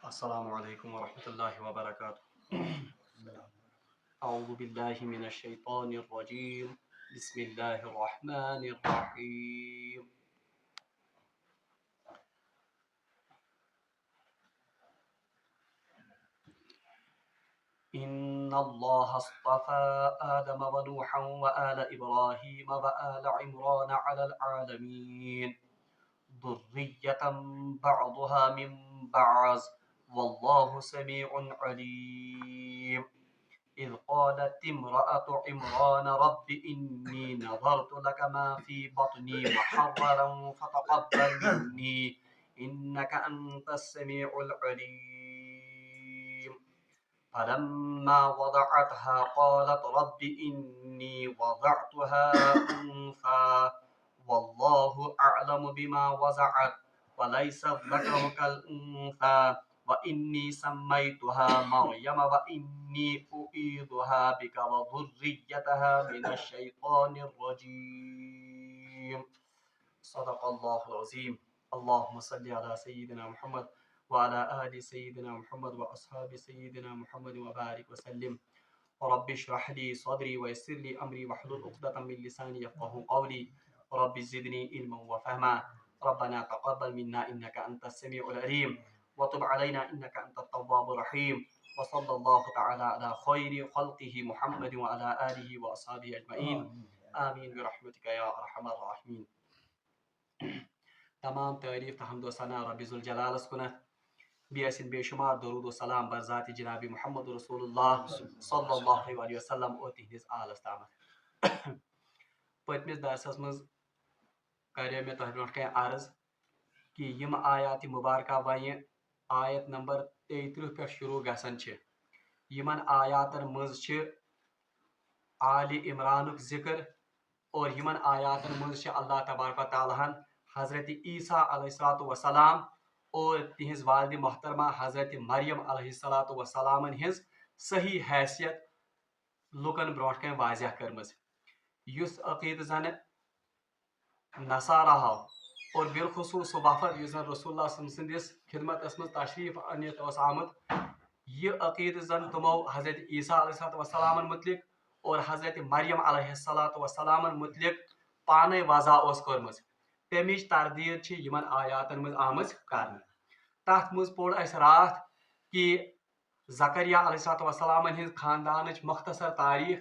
السلام علیکم ورحمۃ اللہ وبرکاتہ۔ اعوذ باللہ من الشیطان الرجیم، بسم اللہ الرحمن الرحیم۔ ان اللہ اصطفى آدم ونوحا وآل ابراہیم وآل عمران علی العالمین ذریة بعضها من بعض واللہ سمیع علیم۔ إذ قالت امرأة عمران رب إني نظرت لك ما في بطني محررا فتقبل مني إنك أنت السميع العليم فلما وضعتها قالت رب إني وضعتها أنثى والله أعلم بما وضعت وليس الذكر كالأنثى وإني سميتها مريم وإني أعيذها بك وذريتها من الشيطان الرجيم صدق الله العظيم اللهم صل على سيدنا محمد وعلى آل سيدنا محمد وأصحاب سيدنا محمد وبارك وسلم رب اشرح لي صدري ويسر لي أمري واحلل عقدة من لساني يفقهوا قولي رب زدني علما وفهما ربنا تقبل منا إنك أنت السميع العليم وتب علينا إنك أنت التواب الرحيم وصلى الله تعالى على خير خلقه محمد وعلى آله وأصحابه أجمعين آمين برحمتك يا أرحم الراحمين۔ تمام تعریف تو حمد و ثنا رب ذوالجلالس کنت، بیسن بے شمار درود و سلام بر ذات جناب محمد رسول اللہ صلی اللہ علیہ وسلم اور تہندس آلس تامت۔ پتمس درسس مز کرے میں تہ برونٹ کن عرض کہ یم آیات مبارکہ وی آیت نمبر 33 پہ شروع گژھان چھ۔ یمن آیاتن مز چھ آل عمرانک ذکر اور یمن آیاتن مز چھ اللہ تبارک و تعالیٰ ہن حضرت عیسیٰ علیہ الصلوۃ والسلام اور تہذ والد محترمہ حضرت مریم علیہ الصلوۃ والسلام ہز صحیح حیثیت لکن برونٹ کن واضح کرمز، یس عقید زن نصارہ اور بالخصوص وفد یس زن رسول اللہ صلی اللہ علیہ وسلم سندس خدمت مز تشریف انت آمت، یہ عقید زن تمو حضرت عیسیٰ علیہ السلام متعلق اور حضرت مریم علیہ السلام متعلق پانے وضع کورمز، تمچ تردید یمن آیاتن مز آمز کرنے۔ تات مز پوڑ اس رات کہ زکریا علیہ السلام ہند خاندان مختصر تاریخ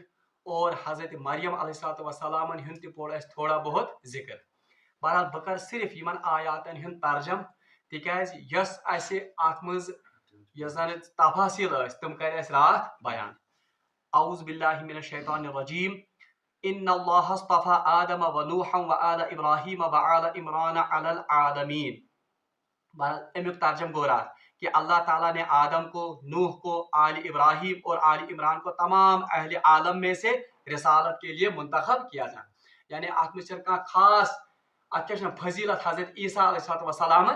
اور حضرت مریم علیہ السلام ہند تہ پوڑ اس تھوڑا بہت ذکر۔ بہرحال بہ کر صرف یمن آیاتن ہند ترجم تکیاز یس اس ات مز یس زن تفاصیل تم کر اس رات بیان۔ اعوذ باللہ من الشیطان الرجیم ان اللہ اصطفى آدم ونوحا وآل ابراہیم وآل عمران علی العالمین۔ امیک ترجم گو رات کہ اللہ تعالیٰ نے آدم کو، نوح کو، آل ابراہیم اور آل عمران کو تمام اہل عالم میں سے رسالت کے لیے منتخب کیا تھا۔ یعنی ات میں خاص فضیلت حضرت عیسیٰ علیہ السلام،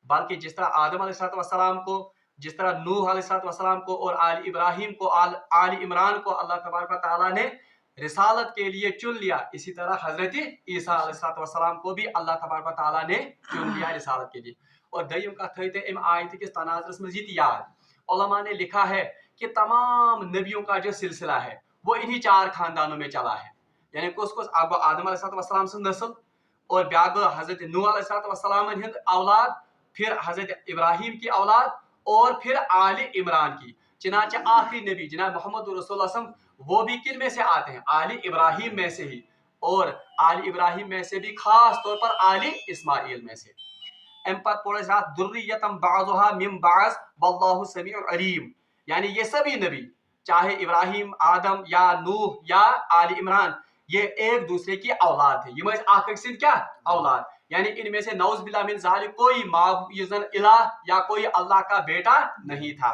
بلکہ جس طرح آدم علیہ السلام کو، جس طرح نوح علیہ السلام کو اور آل ابراہیم کو، آل عمران کو اللہ تبارک و تعالیٰ نے رسالت کے لیے چن لیا، اسی طرح حضرت عیسیٰ علیہ السلام کو بھی اللہ تبارک و تعالیٰ نے چن لیا رسالت کے لیے۔ اور دیم کت تھے ام آیت کس تناظرس میں یہ یاد، علماء نے لکھا ہے کہ تمام نبیوں کا جو سلسلہ ہے وہ انہی 4 خاندانوں میں چلا ہے، یعنی کس آدم علیہ السلام سے نسل، اور بیاگ حضرت نوح علیہ السلام ہند اولاد، پھر حضرت ابراہیم کی اولاد، اور پھر آل عمران کی۔ چنانچہ آخری نبی جناب محمد رسول اللہ صلی اللہ علیہ وسلم وہ بھی کن میں سے آتے ہیں؟ آل ابراہیم میں سے ہی، اور آل ابراہیم میں سے بھی خاص طور پر آل اسماعیل میں سے۔ ام پر پڑھ رات ذریۃ بعضها من بعض واللہ سمیع علیم، یعنی یہ سبھی نبی چاہے ابراہیم، آدم یا نوح یا آل عمران، یہ ایک دوسرے کی اولاد ہے، یہ آخر سند کیا اولاد، یعنی ان میں سے نعوذ باللہ من ذالک کوئی الہ یا کوئی اللہ کا بیٹا نہیں تھا۔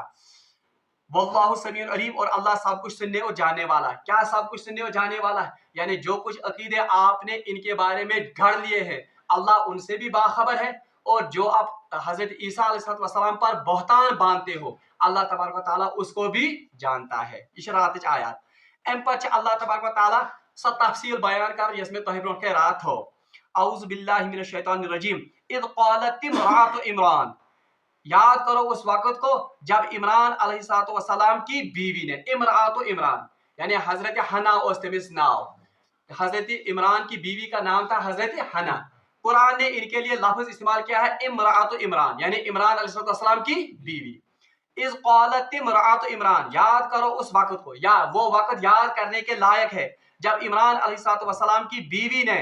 واللہ سمیع علیم، اور اللہ سب کچھ سننے اور جاننے والا ہے۔ کیا سب کچھ سننے اور جاننے والا ہے؟ یعنی جو کچھ عقیدے آپ نے ان کے بارے میں گھڑ لیے ہیں اللہ ان سے بھی باخبر ہے، اور جو آپ حضرت عیسیٰ علیہ السلام پر بہتان باندھتے ہو اللہ تبارک و تعالیٰ اس کو بھی جانتا ہے۔ اشارات آیات ام پر اللہ تبارک و تعالیٰ سا تفصیل بیان کر یس میں تہ برونٹ کے رات ہو۔ اعوذ باللہ من الشیطان الرجیم اذ قالت امرأة عمران، याद करो उस वक्त को जब इमरान अलैहिस्सलाम की बीवी ने, इमरातो इमरान यानी हजरत हना उस तमिस नाव, हजरत इमरान की बीवी का नाम था हजरत हना। कुरान ने इनके लिए लफ्ज इस्तेमाल किया है इमरातो इमरान यानी इमरान अलैहिस्सलाम की बीवी। इस क़ालत इमरातो इमरान, याद करो उस वक्त को, या वो वक्त याद करने के लायक है जब इमरान अलैहिस्सलाम की बीवी ने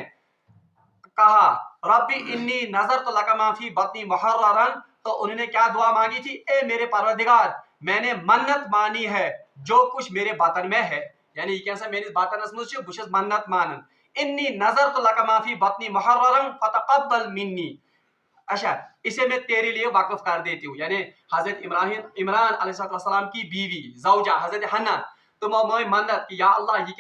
कहा रब्बी इन्नी नजर तो लका माफी बतनी मुहर्ररन, तो उन्होंने क्या दुआ मांगी थी, ए मेरे परवरदिगार मैंने मन्नत मानी है जो कुछ मेरे बतन में है, यानी ये कैसा मेरे बतनस मुझ बुशस मन्नत मानन, इन्नी नजर तो लका माफी बतनी मुहर्ररन फतक़ब्बल मिन्नी। अच्छा, इसे मैं तेरे लिए वाकफ कर देती हूँ, यानी हजरत इमरान अलैहिस्सलाम की बीवी ज़ौजा हजरत हन्ना तुमो मोय मन्नत कि या अल्लाह ये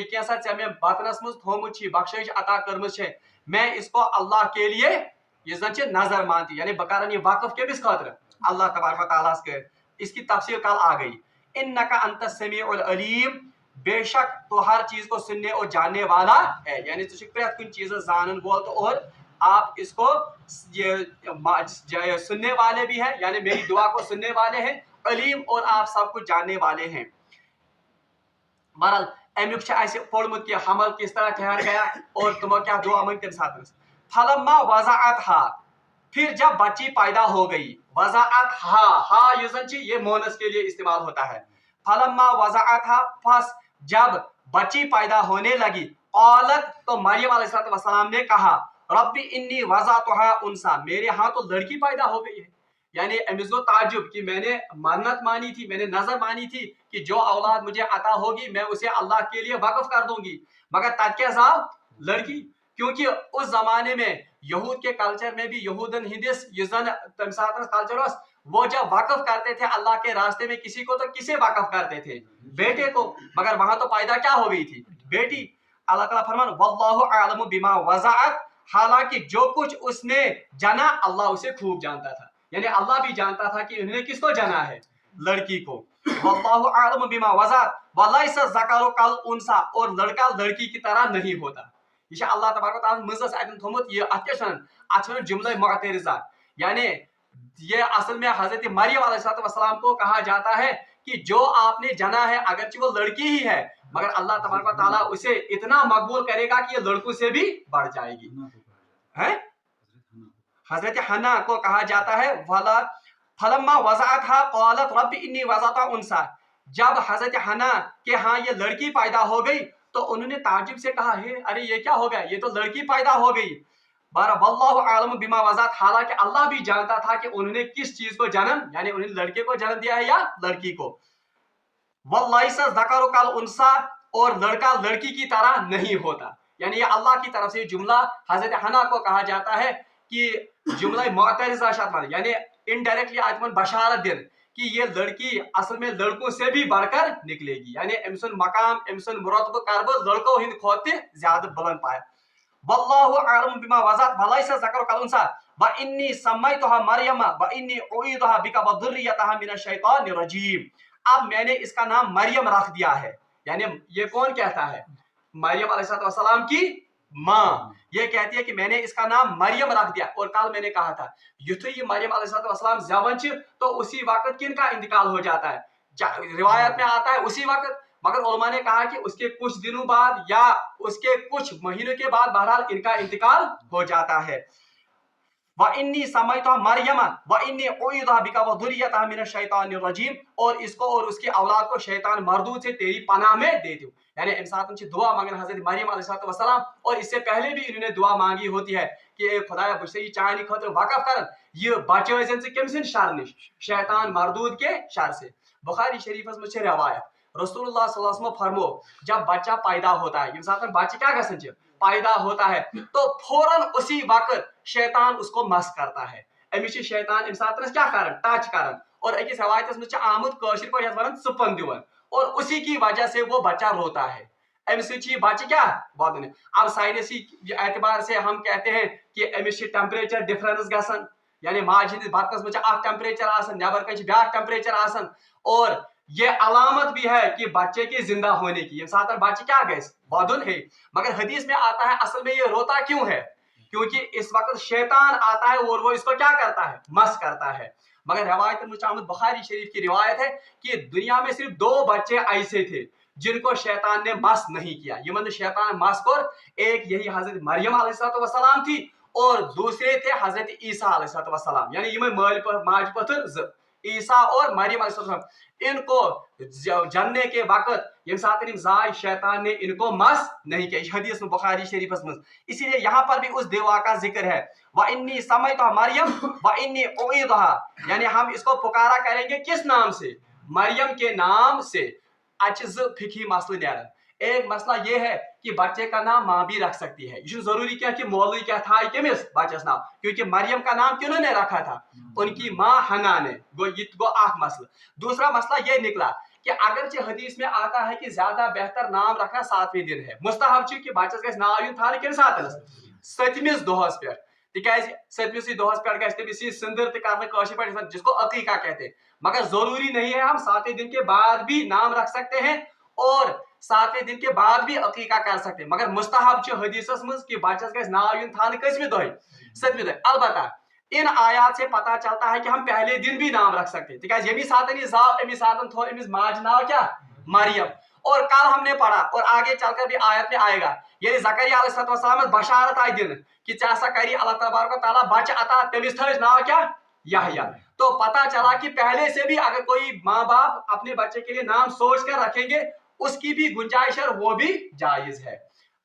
कैसा मैं बतनस मुझ थोमुत छी बख्शिश अता करमुत छे, मैं इसको अल्लाह के लिए ये जन नजर मानती, यानी बकारन ये वाकफ के बिस खातिर अल्लाह तबारक व तआला के। इसकी तफसील कल आ गई। इन्नका अंतस समीउल अलीम, बेशक तो हर चीज को सुनने और जानने वाला है, यानी तुझे प्रत्येक कुछ चीजें जानन बोल तो, और आप इसको ये सुनने वाले भी हैं, यानी मेरी दुआ को सुनने वाले हैं, अलीम और आप सब कुछ जानने वाले हैं। बहरहाल अमुक ऐसे पोड़मुत कि हमल किस तरह ठहर गया और तुम क्या दुआ मंग तम साथ। फलम्मा वज़अत हा, फिर जब बच्ची पैदा हो गई, वज़अत हा ये मोनस के लिए इस्तेमाल होता है। फलम्मा वज़अत हा, फस जब बच्ची पैदा होने लगी, औलत तो मरियम अलैहिस्सलाम ने कहा रब्बी इन्नी वज़अतुहा उनसा, मेरे यहाँ तो लड़की पैदा हो गई है, यानी अमिज़ो ताजुब कि मैंने मन्नत मानी थी, मैंने नजर मानी थी कि जो औलाद मुझे अता होगी मैं उसे अल्लाह के लिए वक्फ कर दूंगी, मगर तद के साथ लड़की, क्योंकि उस जमाने में यहूद के कल्चर में भी यहूदन हिंदिस युजन तमसातन कल्चर वो जब वक्फ करते थे अल्लाह के रास्ते में किसी को, तो किसे वक्फ करते थे, बेटे को, मगर वहां तो पैदा क्या हो गई थी, बेटी। अल्लाह ताला फरमान वल्लाहु अअलमु बिमा वज़अत, हालांकि जो कुछ उसने जना अल्लाह उसे खूब जानता था, यानी अल्लाह भी जानता था कि उन्होंने किसको जना है, लड़की को। वल्लाहु अअलमु बिमा वज़अत वलैसा ज़करु कल उनसा, और लड़का लड़की की तरह नहीं होता। ये अल्लाह तबारक व तआला मज़स अतन थोमुत, ये अतन जुमला मुअतरिज़ा, यानी ये असल में हजरत मरियम अलैहिस्सलाम को कहा जाता है कि जो आपने जना है अगरचे वो लड़की ही है, मगर अल्लाह तबारक व तआला उसे इतना मकबूल करेगा कि ये लड़कों से भी बढ़ जाएगी। है हजरत हन्ना को कहा जाता है वला फलम्मा वज़अतहा क़ालत रब्बी इन्नी वज़अतुहा उनसा, जब हजरत हन्ना के हाँ ये लड़की पैदा हो गई तो उन्होंने ताज्जुब से कहा हे अरे ये क्या हो गया, ये तो लड़की पैदा हो गई। वल्लाहु अअलमु बिमा वज़अत, हालांकि अल्लाह भी जानता था कि उन्होंने किस चीज को जन्म, यानी उन्होंने लड़के को जन्म दिया है या लड़की को। वलैसा ज़करु कल उनसा, और लड़का लड़की की तरह नहीं होता, यानी ये अल्लाह की तरफ से जुमला हजरत हन्ना को कहा जाता है कि जुमला मुअतरिज़ा शामिल, यानी इनडायरेक्टली आत्मन बशारत दिन कि ये लड़की असल में लड़कों से भी बढ़कर निकलेगी, यानी एमसन मकाम एमसन मुरतब करब लड़कों हिंद खोते ज्यादा बुलंद पाया। वल्लाहु अअलमु बिमा वज़अत वलैसा ज़करु कल उनसा व इन्नी सम्मैतुहा मरियम व इन्नी उईदुहा बिका व ज़ुर्रियतहा मिनश शैतानिर रजीम, अब मैंने इसका नाम मरियम रख दिया है, यानी ये कौन कहता है, मरियम अलैहिस्सलाम की माँ, ये कहती है कि मैंने इसका नाम मरियम रख दिया। और कल मैंने कहा था युथु ये मरियम अलैहिस्सलाम जवन तो उसी वक्त किन का इंतकाल हो जाता है, रिवायत में आता है उसी वक्त, मगर उलमा ने कहा कि उसके कुछ दिनों बाद या उसके कुछ महीनों के बाद बहरहाल इनका इंतकाल हो जाता है। व इन्नी समयतुहा मरियम व इन्नी उईदुहा बिका व ज़ुर्रियतहा मिनश शैतानिर रजीम, और इसको और उसकी औलाद को शैतान मरदूद से तेरी पनाह में दे दूं, यानी इंसान दुआ मांगन हजरत मरियम अलैहिस्सलाम, और इससे पहले भी इन्होंने दुआ मांगी होती है कि खुदाया बुशई चाहनी खतर वक़फ कर ये बचाइजन से किम सिन शर निश, शैतान मरदूद के शर से। बुखारी शरीफ में छे रवायत रसूलुल्लाह सल्लल्लाहु अलैहि वसल्लम फरमो जब बच्चा पैदा होता है, इंसान बच्चे क्या गसन पैदा होता है तो फौरन उसी वक्त शैतान उसको मस करता है, अमिश शैतान इंसान क्या करन टच करन, और अकिस रवायत में आमुद कशिर को वन सुपन दिवन, और उसी की वजह से वो बच्चा रोता है, अमिश बच्चे क्या बहुत। अब साइंसी एतबार से हम कहते हैं कि अमिश टेम्परेचर डिफरेंस गसन, यानी माज हिंदिस बतस में टेम्परेचर आसन नबर कन ब्या टेम्परेचर आसन, और ये अलामत भी है कि बच्चे के जिंदा होने की, बच्चे क्या गए वदुन है, मगर हदीस में आता है असल में ये रोता क्यों है, क्योंकि इस वक्त शैतान आता है और वो इसको क्या करता है, मस करता है। मगर रवायत मुझ बुखारी शरीफ की रिवायत है कि दुनिया में सिर्फ 2 बच्चे ऐसे थे जिनको शैतान ने मस नहीं किया। यमन शैतान मस कर, एक यही हजरत मरियम अलैहिस्सलाम थी और दूसरे थे हजरत ईसा अलैहिस्सलाम, यानी ये माज पथर ईसा और मरियम अलैहिस्सलाम। इनको जनने के वक्त यम साथ जाय शैतान ने इनको मस नहीं किया, हदीस में बुखारी शरीफ में। इसीलिए यहाँ पर भी उस दुआ का जिक्र है, व इन्नी समयतुहा मरियम व इन्नी उईदुहा, यानी हम इसको पुकारा करेंगे किस नाम से, मरियम के नाम से। अच्छे फिकी मसले नीरान। एक मसला ये है कि बच्चे का नाम माँ भी रख सकती है, ये जरूरी क्या कि मौलवी क्या था कमिस बच्चस नाम, क्योंकि मरियम का नाम किन्होंने रखा था, उनकी माँ हना ने। गो आख मसला। दूसरा मसला ये निकला कि अगरचे हदीस में आता है कि ज्यादा बेहतर नाम रखना 7वें दिन है, मुस्तहब कि बच्चस गस नाम यून थान किन सातस 7मिस दोहस पे, तिकाज 7मिस दोहस पे गस तमिस सिंदर त करना काशिर पे, जिसको अकीका कहते हैं। मगर जरूरी नहीं है, हम 7वें दिन के बाद भी नाम रख सकते हैं और 7वें दिन के बाद भी अकीका कर सकते हैं। मगर मुस्तहब हदीसस मज कि बच्चस गस नाम यून थान कसमें दोह 7वें दोह। अलबत्ता इन आयात से पता चलता है कि हम पहले दिन भी नाम रख सकते हैं, तिकाज यमी सातन जाव अमी सातन थो अमिस माज नाम क्या मरियम। और कल हमने पढ़ा और आगे चलकर भी आयत में आएगा, ये ज़करिया अलैहिस्सलाम बशारत आई दिन कि चासा करी अल्लाह तबारक व तआला बच्चा अता, तमिस थइस नाम क्या याहया। तो पता चला कि पहले से भी अगर कोई माँ बाप अपने बच्चे के लिए नाम सोच कर रखेंगे उसकी भी गुंजाइश है, वो भी जायज है।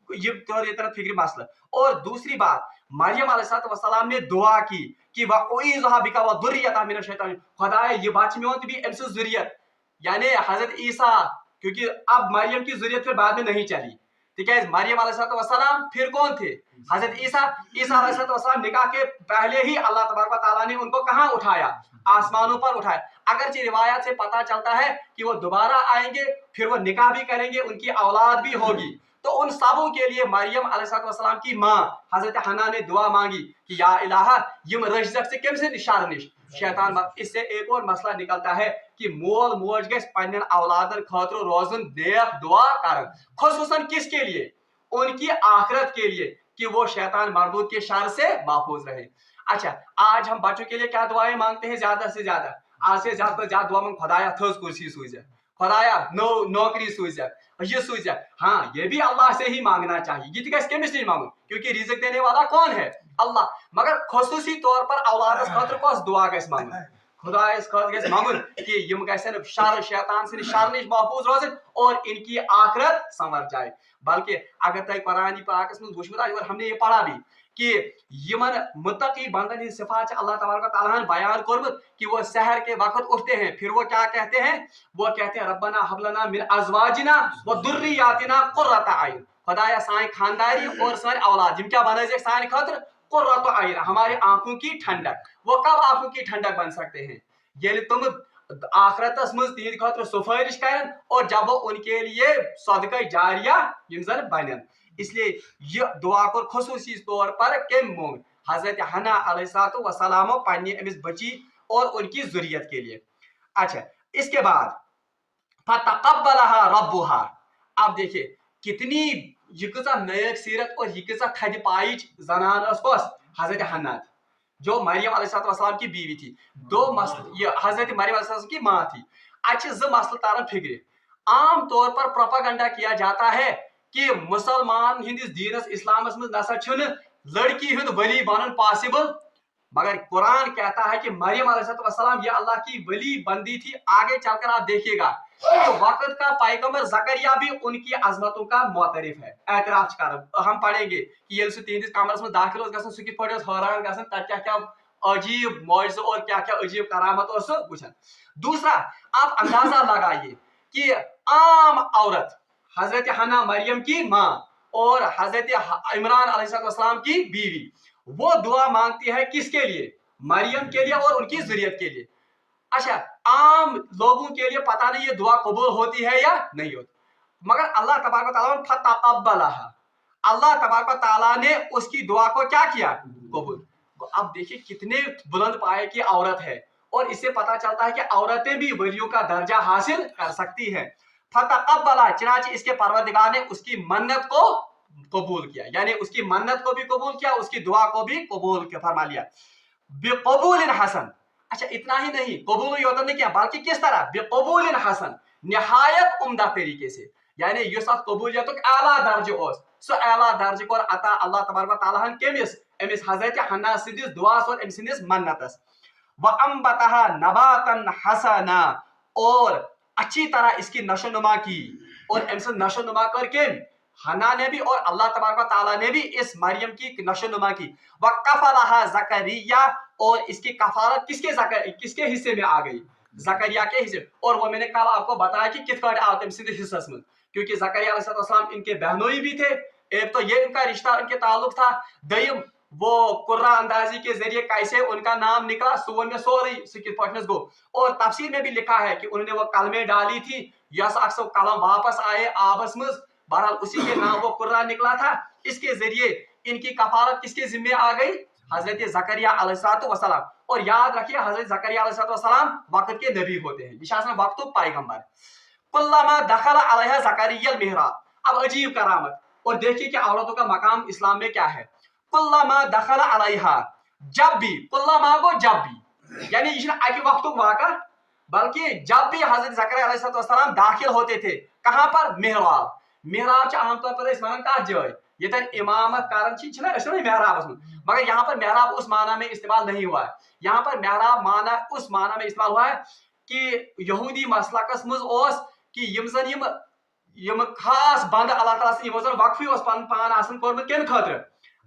ये तो ये तरह फिक्री मसला। और दूसरी बात, मरियम अलैहिस्सलाम ने दुआ की कि वउईज़ुहा बिका व दुर्रियता मिनश शैतान, खुदाए ये बच्चे में भी एमसे ज़ुर्रियत, यानी हजरत ईसा, क्योंकि अब मरियम की ज़ुर्रियत फिर बाद में नहीं चली, ठीक है। मरियम अलैहिस्सलाम फिर कौन थे, हजरत ईसा अलैहिस्सलाम। निकाह के पहले ही अल्लाह तबारक व तआला ने उनको कहाँ उठाया, आसमानों पर उठाया। अगरचे रिवायत से पता चलता है कि वो दोबारा आएंगे, फिर वो निकाह भी करेंगे, उनकी औलाद भी होगी। तो उन सबों के लिए मरियम अलैहिस्सलाम की माँ हजरत हन्ना ने दुआ मांगी कि या इलाहा यम रजक से कम से निशारनिश शैतान। इससे एक और मसला निकलता है कि मोल मोज गस पन्न औलादन खातिर रोजन नेक दुआ कर, खुसूसन किसके लिए, उनकी आखिरत के लिए, कि वो शैतान मरदूद के शर से महफूज रहे। अच्छा, आज हम बच्चों के लिए क्या दुआएं मांगते हैं ज्यादा से ज्यादा, आज से ज्यादा दुआ मांग खुदाया थोस कुर्सी सूझ, खुदाया नौकरी सूझ, ये सूझ। हाँ, ये भी अल्लाह से ही मांगना चाहिए, ये कमिस नहीं मांगो, क्योंकि रिज़्क देने वाला कौन है, अल्लाह। मगर खुसूसी तौर पर औलाद खातिर कस दुआ गस मांगो, खुदायस खातिर गस मांगो कि यम गसन शर शैतान से शर निश महफूज रोजन और इनकी आखिरत संवर जाए। बल्कि अगर तय कुरान पाक में वुचमुत और हमने ये पढ़ा भी कि यमन मुत्तकी बंदन की सिफात अल्लाह तबारक व तआला ने बयान करमत कि वो सहर के वक्त उठते हैं, फिर वो क्या कहते हैं, वो कहते हैं रब्बना हबलना मिन अज़वाजिना व दुर्रियातिना कुर्रता अय्युन, खुदाया सानी खानदारी और सारी औलाद जिम क्या बना सानी खातिर कुर्रता अय्युन, हमारी आंखों की ठंडक। वो कब आंखों की ठंडक बन सकते हैं, ये तुम आखरतस मज तीन खातिर सुफारिश करन और जब वो उनके लिए सदका जारिया यम जन बनन। इसलिए ये दुआ को खुसूसी तौर पर कम मोंग हजरत हन्ना अलैहिस्सलाम पन्नी अमिस बची और उनकी ज़ुर्रियत के लिए। अच्छा, इसके बाद फतक़ब्बलहा रब्बुहा। अब देखिए कितनी ये कसा नेक सीरत और ये कसा थद पाइच जनान कस हजरत हन्ना, जो मरियम अलैहिस्सलाम की बीवी थी। दो मसल ये हजरत मरियम अलैहिस्सलाम की माँ थी। अच्छे ज मसल तारन फिक्र। आम तौर पर प्रोपेगेंडा किया जाता है कि मुसलमान हिंदिस दीनस इस्लामस में नसा छुन लड़की हुंद वली बनन पॉसिबल, मगर कुरान कहता है कि मरियम अलैहिस्सलाम ये अल्लाह की वली बंदी थी। आगे चलकर आप देखिएगा तो वक्त का पैगंबर ज़करिया भी उनकी अजमतों का मोतरिफ है, एतराफ कर। हम पढ़ेंगे कि ये तीन कमरस में दाखिल गसन सु कित पड़े हैरान गसन तक क्या क्या अजीब मौजज़ और क्या क्या अजीब करामत और सो वुचन। दूसरा, आप अंदाजा लगाइए कि आम औरत हजरत हन्ना मरियम की माँ और हजरत इमरान अलैहिस्सलाम की बीवी, वो दुआ मांगती है किसके लिए, मरियम के लिए और उनकी ज़ुर्रियत के लिए। अच्छा, आम लोगों के लिए पता नहीं ये दुआ कबूल होती है या नहीं होती, मगर अल्लाह तबारक व तआला फतक़ब्बलहा, अल्लाह तबारक व तआला ने उसकी दुआ को क्या किया, कबूल। अब देखिए कितने बुलंद पाए की औरत है और इससे पता चलता है कि औरतें भी वलियों का दर्जा हासिल कर सकती हैं। फतक़ब्बलहा, चनाचे इसके परवरदिगार ने उसकी मन्नत को कबूल किया, यानी उसकी मन्नत को भी कबूल किया, उसकी दुआ को भी कबूल फरमा लिया बेकबूल हसन। अच्छा इतना ही नहीं, कबूल ही होता नहीं किया, बल्कि किस तरह बेकबूल हसन, निहायत उम्दा तरीके से, यानी युस अत कबूलियतुक आला दर्जे ओस, सो आला दर्जे को अता अल्लाह तबारक व तआला हन केमिस एमिस हजरत हन्ना सिद्दीस दुआस और एमसिनिस मन्नतस व अंबतहा नबातन हसना, और अच्छी तरह इसकी नशोनुमा की, और एमसे नशोनुमा करके हन्ना ने भी और अल्लाह तबारक व तआला ने भी इस मरियम की नशोनुमा की। व कफलहा जकरिया, और इसकी कफालत किसके हिस्से में आ गई, जकरिया के हिस्से। और वो मैंने कल आपको बताया कि कित आओ तमसिंद हिस्सस में, क्योंकि जकरिया अलैहिस्सलाम इनके बहनोई भी थे, एक तो ये इनका रिश्ता इनके ताल्लुक था, दयम वो कुर्रा अंदाजी के जरिए कैसे उनका नाम निकला सुवन में सोरी सिकित गो। और तफसीर में भी लिखा है कि उन्होंने वो कलमे डाली थी, यस अक्सर कलम वापस आए आपस में, बहरहाल उसी के नाम वो कुर्रा निकला था। इसके जरिए इनकी कफालत किसके जिम्मे आ गई, हजरत जकरिया अलैहिस्सलाम। और याद रखिए हजरत जकरिया अलैहिस्सलाम वक्त के नबी होते हैं, निशान वक्त पैगंबर। कुल्लमा दखल अलैहा जकरिया मिहराब, अब अजीब करामत, और देखिए कि औरतों का मकाम इस्लाम में क्या है। कुल्लमा दखल अलैहा, जब भी, कुल्लमा को जब भी, यानी ये आगे वक्त वाका, बल्कि जब भी हजरत जकरिया अलैहिस्सलाम दाखिल होते थे कहां पर, मेहराब। मेहराब आमतौर पर कत जाए ये इमामत कर मेहराबस में, मगर यहाँ पर मेहराब उस माना में इस्तेमाल नहीं हुआ है। यहाँ पर मेहराब माना उस माना में इस्तेमाल हुआ है कि यहूदी मसलकस मज कि यम खास बंद अल्लाह ताला से यमो जन वक्फी पान आसन कोरमत केन खतर,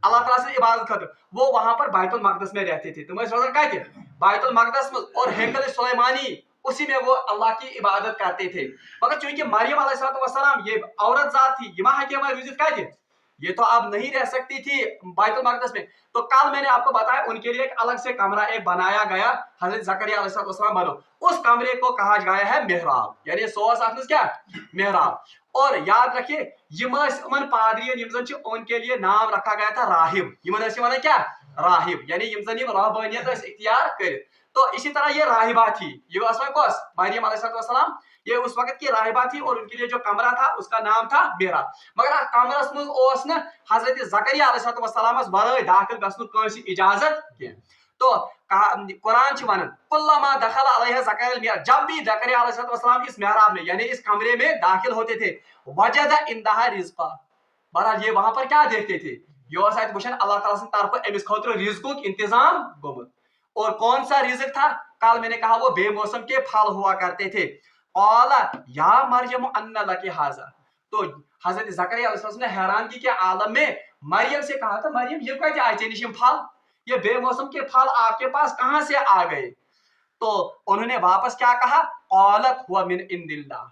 अल्लाह ताला से इबादत खतर, वो वहां पर बैतुल मकदस में रहते थे। तुम रोजन कत बैतुल मकदस में, और हैकल सुलेमानी उसी में वो अल्लाह की इबादत करते थे। मगर चूंकि मरियम अलैहिस्सलाम ये औरत जात थी, यमा हकीमा रुजित कत, ये तो अब नहीं रह सकती थी बैतुल मकदस में, तो कल मैंने आपको बताया उनके लिए एक अलग से कमरा एक बनाया गया, हजरत जकरिया अलैहिस्सलाम बनो, उस कमरे को कहा गया है मेहराब, यानी सोस आखिर क्या मेहराब। और याद रखिए यमन पादरियन उनके लिए नाम रखा गया था राहिब, यमन क्या राहिब, यानी रहबानियत इख्तियार कर। तो इसी तरह ये राहिबा थी, ये मरियम अलैहिस्सलाम ये उस वक्त की राहिबा थी, और उनके लिए जो कमरा था उसका नाम था मेहराब। मगर कमरस मज हजरत जकरिया अलैहिस्सलाम वरै दाखिल गसनुक कंसी इजाजत के। तो कुरान वनान कुल्लमा दखल अलैहा जकरिया, जब भी जकरिया अलैहिस्सलाम इस मेहराब में यानी इस कमरे में दाखिल होते थे, वजद इंदहा रिज़्क़ा, बहरहाल ये वहां पर क्या देखते थे, ये अल्लाह ताला से तरफ एमिस खौतर रिज़्क़ुक इंतजाम गोमुत। और कौन सा रिज़्क़ था, कल मैंने कहा वो बेमौसम के फल हुआ करते थे। औला या मरियम अन्ना लकी हाजा, तो हजरत जकरिया अलैहिस्सलाम ने हैरानगी के आलम में मरियम से कहा था, मरियम ये कैसे आए चेनिशिम फल, ये बेमौसम के फल आपके पास कहां से आ गए। तो उन्होंने वापस क्या कहा, औलत हुआ मिन इंदिल्लाह,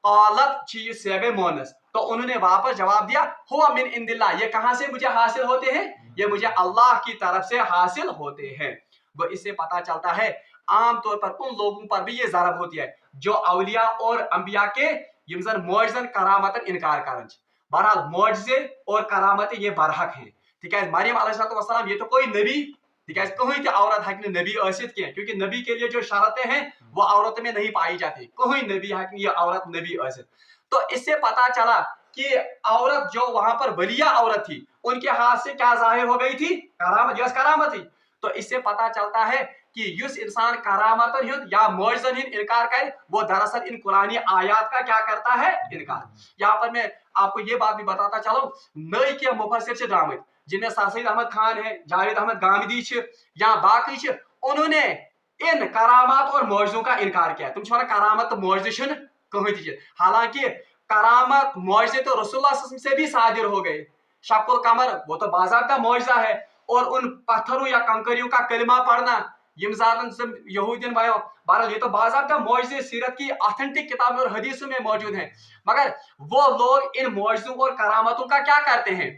औलत चीज सेबे मोनस, तो उन्होंने वापस जवाब दिया हुआ मिन इंदिल्लाह, ये कहां से मुझे हासिल होते हैं, ये मुझे अल्लाह की तरफ से हासिल होते हैं। वो इससे पता चलता है आमतौर पर उन लोगों पर भी ये ज़रब होती है जो औलिया और अंबिया के यमजन मौजजन करामतन इनकार करन। बहरहाल मौजजे और करामत ये बरहक हैं, ठीक है। मरियम अलैहिस्सलाम ये तो कोई नबी, ठीक है, कोई औरत हक नबी असित के, क्योंकि नबी के लिए जो शर्तें हैं वो औरत में नहीं पाई जाती, कोई नबी हक ये औरत नबी असित। तो इससे पता चला कि औरत जो वहां पर वलिया औरत थी उनके हाथ से क्या जाहिर हो गई थी, करामत, यस करामत थी। तो इससे पता चलता है कि युस इंसान करामतन या मौजजन इनकार करे, वो दरअसल इन कुरानी आयात का क्या करता है, इनकार। यहाँ पर मैं आपको ये बात भी बताता चलूं, नई के मुफस्सिर द्रामत जिनमें सर सैयद अहमद खान है, जावेद अहमद गामिदी या बाकी उन्होंने इन करामात और मौजजों का इनकार किया। तुम करामत तो मौजज कहीं थी, हालांकि करामत मौजजे तो रसूलुल्लाह से भी सादिर हो गए। शक्ल कमर वो तो बाज़ाब्ता मौजजा है, और उन पत्थरों या कंकरियों का कलिमा पढ़ना यहूदियन भाइयों, बहरहाल ये तो बाज़ाब्ता मौजज़े सीरत की ऑथेंटिक किताबों और हदीसों में मौजूद हैं। मगर वो लोग इन मौजज़ों और करामतों का क्या करते हैं,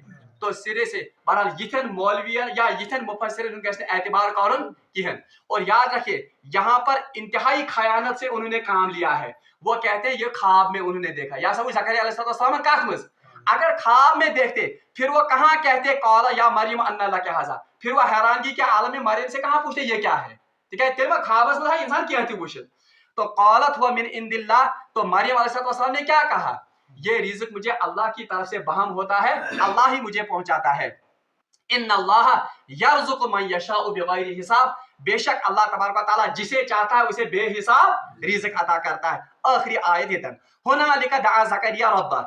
तो सिरे से बहरहाल यिथन मौलवियन या यिथन मुफस्सिरिन उनके एतबार करन किहन। और याद रखिए यहाँ पर इंतहाई खयानत से उन्होंने काम लिया है। वो कहते हैं ये ख्वाब में उन्होंने देखा, या सब जकरिया अलैहिस्सलाम कथ मज अगर ख्वाब में देखते फिर वो कहाँ कहते कौला या मरियम अन्ना लकी हाजा, फिर वो हैरानगी के आलम में मरियम से कहाँ पूछते ये क्या है, ठीक है। तेरे ख्वाबस में इंसान कहती वो तो कौलत हुआ मिन इंदिल्लाह, तो मरियम अलैहिस्सलाम ने क्या कहा, یہ رزق مجھے اللہ کی طرف سے بہم ہوتا ہے, اللہ ہی مجھے پہنچاتا ہے. ان اللہ یرزق من یشاء بغیر حساب, بے شک اللہ تبارک و تعالیٰ جسے چاہتا ہے اسے بے حساب رزق عطا کرتا ہے. آخری آیت یہ تن ہنالک دعا زکریا ربہ.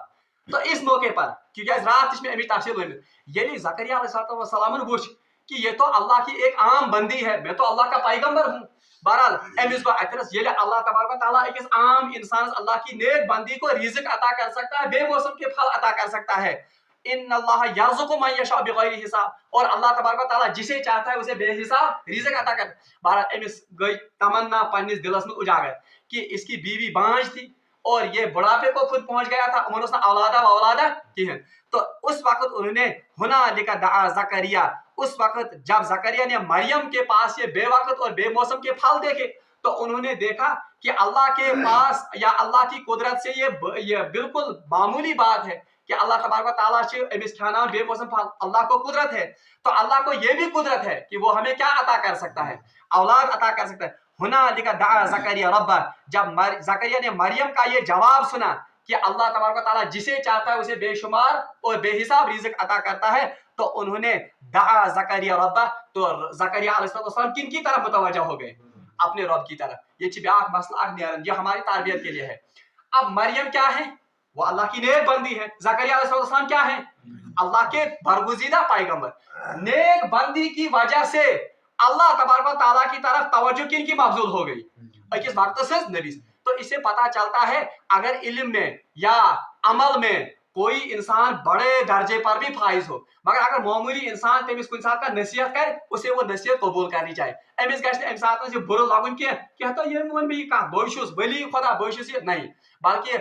تو اس موقع پر کیونکہ رات میں امی تفصیل ورنت یعنی زکریا علیہ السلام وچ کہ یہ تو اللہ کی ایک عام بندی ہے, میں تو اللہ کا پیغمبر ہوں. بہرحال امس گو اترس یل اللہ تبارک و تعالیٰ ایک عام انسان اللہ کی نیک بندی کو رزق عطا کر سکتا ہے, بے موسم کے پھل عطا کر سکتا ہے. ان اللہ یرزق من یشاء بغیر حساب, اور اللہ تبارک و تعالیٰ جسے چاہتا ہے اسے بے حساب رزق عطا کرتا ہے. بہرحال امس گئی تمنا پنس دلس میں اجاگر کہ اس کی بیوی بانج تھی اور یہ بڑھاپے کو خود پہنچ گیا تھا, انہوں نے اولادہ کہن. تو اس وقت انہوں نے ہنالک دعا زکریا, اس وقت جب زکریا نے مریم کے پاس یہ بے وقت اور بے موسم کے پھل دیکھے تو انہوں نے دیکھا کہ اللہ کے پاس یا اللہ کی قدرت سے یہ بالکل معمولی بات ہے کہ اللہ تبارک و تعالیٰ سے امس کھانا بے موسم پھل, اللہ کو قدرت ہے. تو اللہ کو یہ بھی قدرت ہے کہ وہ ہمیں کیا عطا کر سکتا ہے, اولاد عطا کر سکتا ہے. ہنالک دعا زکریا ربہ, جب زکریا نے مریم کا یہ جواب سنا کہ اللہ تبارک و تعالیٰ جسے چاہتا ہے اسے بے شمار اور بے حساب رزق عطا کرتا ہے, تو انہوں نے دعا زکریا ربہ, تو زکریا علیہ السلام کن کی طرف متوجہ ہو گئے, اپنے رب کی طرف. یہ بیاق مسئلہ نیرن, یہ ہماری تربیت کے لیے ہے. اب مریم کیا ہے, وہ اللہ کی نیک بندی ہے. زکریا علیہ السلام کیا ہے, اللہ کے برگزیدہ پیغمبر. نیک بندی کی وجہ سے اللہ تبارک و تعالیٰ کی طرف توجہ کن کی مبذول ہو گئی, اکس وقت سے نبی. تو اس سے پتا چلتا ہے اگر علم میں یا عمل میں کوئی انسان بڑے درجے پر بھی فائز ہو, مگر اگر معمولی انسان تمس کن سات کا نصیحت کرے اسے وہ نصیحت قبول کرنی چاہیے. امس گھس امہ سات یہ بر لگن کی تو یہ ون بہ کت بہ چھس ولی خدا بہ چھس یہ نہیں, بلکہ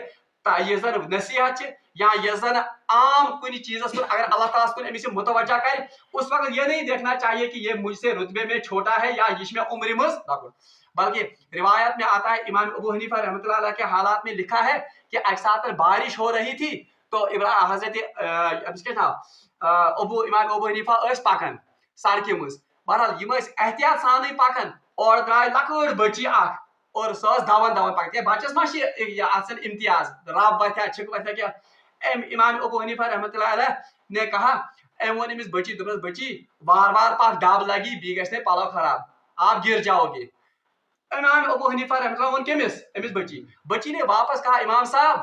یہ زن نصیحت یا یہ زن عام کن چیزس پر اگر اللہ تعالیٰ کن امس متوجہ کرے, اس وقت یہ نہیں دیکھنا چاہیے کہ یہ مجھ سے رتبے میں چھوٹا ہے یا یہ میں عمر مز لگن. بلکہ روایت میں آتا ہے امام ابو حنیفہ رحمۃ اللہ علیہ کے حالات میں لکھا ہے کہ ایک ساتھ بارش ہو رہی تھی تو حضرت امام ابو حنیفہ اس پکان سڑکہ مز. بہرحال یہ احتیاط سانے پکان اور درائے لکڑ بچی اخ اور سہ دون پکان بچس ما امتیاز رب وتھا چھک وتھا کیا. امام ابو حنیفہ رحمۃ اللہ علیہ نے کہا ام ون امس بچی دس بچی بار بار پک ڈب لگی بی گھس پلو خراب آپ گر جاؤ گے. امام ابو حنیفہ رحمۃ اللہ کمس امس بچی نے واپس کہا امام صاحب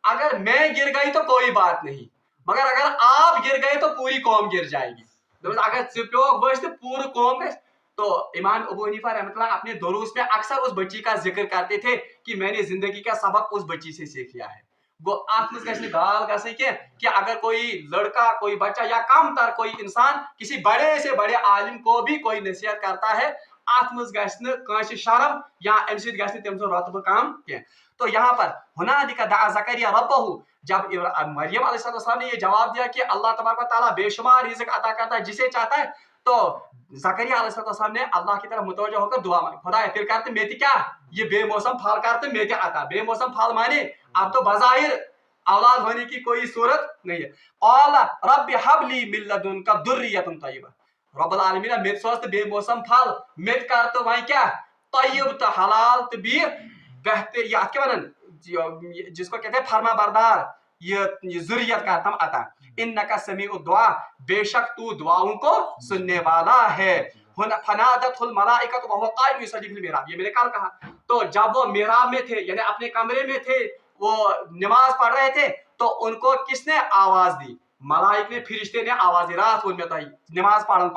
اگر میں گر گئی تو کوئی بات نہیں, مگر اگر آپ گر گئے تو پوری قوم گر جائے گی. اگر پیوک بچ تو پورا قوم گھس. تو امام ابو حنیفہ رحمۃ اللہ اپنے دروس میں اکثر اس بچی کا ذکر کرتے تھے کہ میں نے زندگی کا سبق اس بچی سے سیکھ لیا ہے. گو ات مز گھس گال گھن کہ اگر کوئی لڑکا کوئی بچہ یا کم تر کوئی انسان کسی بڑے سے بڑے عالم کو بھی کوئی نصیحت کرتا ہے ات مز گھس شرم یا ام سی گھس تم سن رتبہ کم کی. تو یہاں پر ہنالک دعا زکریا ربہ, جب مریم علیہ السلام نے یہ جواب دیا کہ اللہ تبارک و تعالیٰ بے شمار رزق عطا کرتا ہے جسے چاہتا ہے, تو زکریا علیہ السلام نے اللہ کی طرف متوجہ ہو کر دعا مانگی, خدا پھر کرتے میں کیا یہ بے موسم پھل کرتے میں عطا. بے موسم پھل مانے اب تو بظاہر اولاد ہونے کی کوئی صورت نہیں ہے. قال رب هب لي من لدنك ذرية طيبة, رب العالمین میت سوز تو بے موسم پھل میت کر تو وہیں کیا طیب تو حلال تو بھی بہتر, یہ کیا ونن جس کو کہتے ہیں فرما بردار, یہ ذریت کا تم عطا. انک سمیع الدعاء, بے شک تو دعاؤں کو سننے والا ہے. فنادته الملائکۃ وهو قائم یصلی فی المحراب, یہ میں نے کل کہا. تو جب وہ محراب میں تھے یعنی اپنے کمرے میں تھے, وہ نماز پڑھ رہے تھے, تو ان کو کس نے آواز دی, ملائک نے فرشتے نے آواز دی رات میں تھی نماز پڑھن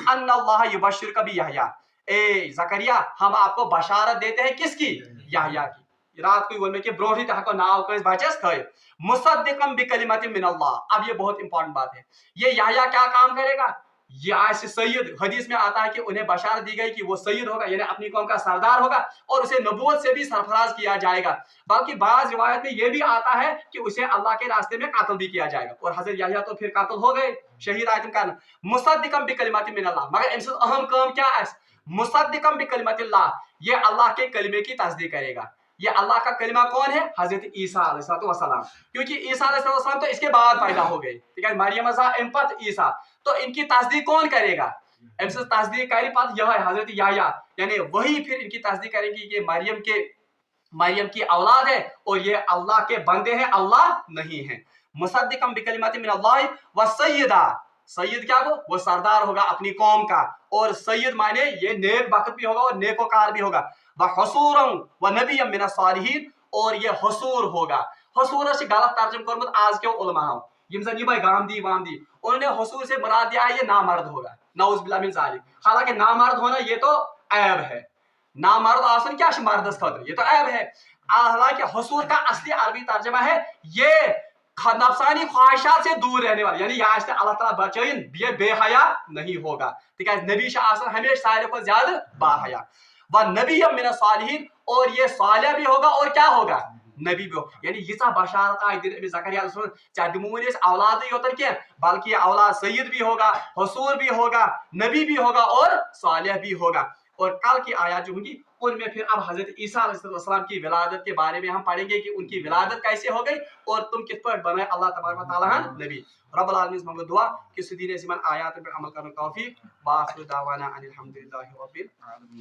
ان اللہ یبشرک بیحییٰ, اے زکریا ہم آپ کو بشارت دیتے ہیں کس کی, یحییٰ کی. رات کو ون میں کہ برونٹھی تہ کو ناو کس بچس تھے مصدقا بکلمت من اللہ. اب یہ بہت امپورٹنٹ بات ہے, یہ یحییٰ کیا کام کرے گا, یہ آج سید حدیث میں آتا ہے کہ انہیں بشارت دی گئی کہ وہ سید ہوگا یعنی اپنی قوم کا سردار ہوگا اور اسے نبوت سے بھی سرفراز کیا جائے گا. باقی بعض روایت میں یہ بھی آتا ہے کہ اسے اللہ کے راستے میں قتل بھی کیا جائے گا, اور حضرت یحییٰ تو پھر قتل ہو گئے شہید آیتم کرنا. مصدقا بکلمات من اللہ, مگر امس اہم کام کیا ہے, مصدقا بکلمات اللہ, یہ اللہ کے کلمے کی تصدیق کرے گا. یہ اللہ کا کلمہ کون ہے, حضرت عیسیٰ علیہ السلام, کیونکہ عیسیٰ علیہ السلام تو اس کے بعد پیدا ہو گئے, ٹھیک ہے, مریم امپت عیسیٰ, تو ان کی تصدیق کون کرے گا, ام سے تصدیق کری پت یہ حضرت یحییٰ, یعنی وہی پھر ان کی تصدیق کرے گی کہ مریم کے मरियम की औलाद है और ये अल्लाह के बंदे हैं, अल्लाह नहीं है। मुसद्दिकम बिकलिमातिन मिनल्लाहि व सय्यदा, सैयद क्या वो सरदार होगा अपनी कौम का, और सैयद माने ये नेक बख्त भी होगा और नेकोकार भी होगा। व हसूरम व नबिय्यम मिन सालिहीन, और ये हसूर होगा। हसूर से गलत तर्जुम करमुत आज के उलमा यम जन यमय गामदी वामदी, उन्होंने हसूर से मुराद दिया है ये नामर्द होगा, नऊज़ बिल्लाह मिन ज़ालिक। हालांकि नामर्द होना ये तो ऐब है, नामर्द आसन क्या मर्दस खतर, ये तो ऐब है। हालांकि हसूर का असली अरबी तर्जमा है ये नफसानी ख्वाहिशात से दूर रहने वाला, यानी यहाँ से अल्लाह ताला बचाइन, ये बेहया नहीं होगा। तिकाज नबी हमेशा सारे को ज्यादा बाहया। व नबी मिन सालिहीन, और ये सालिह भी होगा और क्या होगा, नबी भी होगा। यानी यीसा बशारत आय दिन ज़करिया चाहे दिमून औलाद योतन के, बल्कि औलाद सैयद भी होगा, हसूर भी होगा, नबी भी होगा और सालिह भी होगा। और कल की आयत जो होंगी उनमें फिर अब हजरत ईसा अलैहिस्सलाम की विलादत के बारे में हम पढ़ेंगे कि उनकी विलादत कैसे हो गई और तुम किस पर बने अल्लाह तबारक व तआला नबी। रब्बुल आलमीन हम दुआ कि सुदीन इस्मान आयात पर अमल करने की तौफीक। वाखिर दावाना अनिल हम्दुलिल्लाहि रब्बिल आलमीन।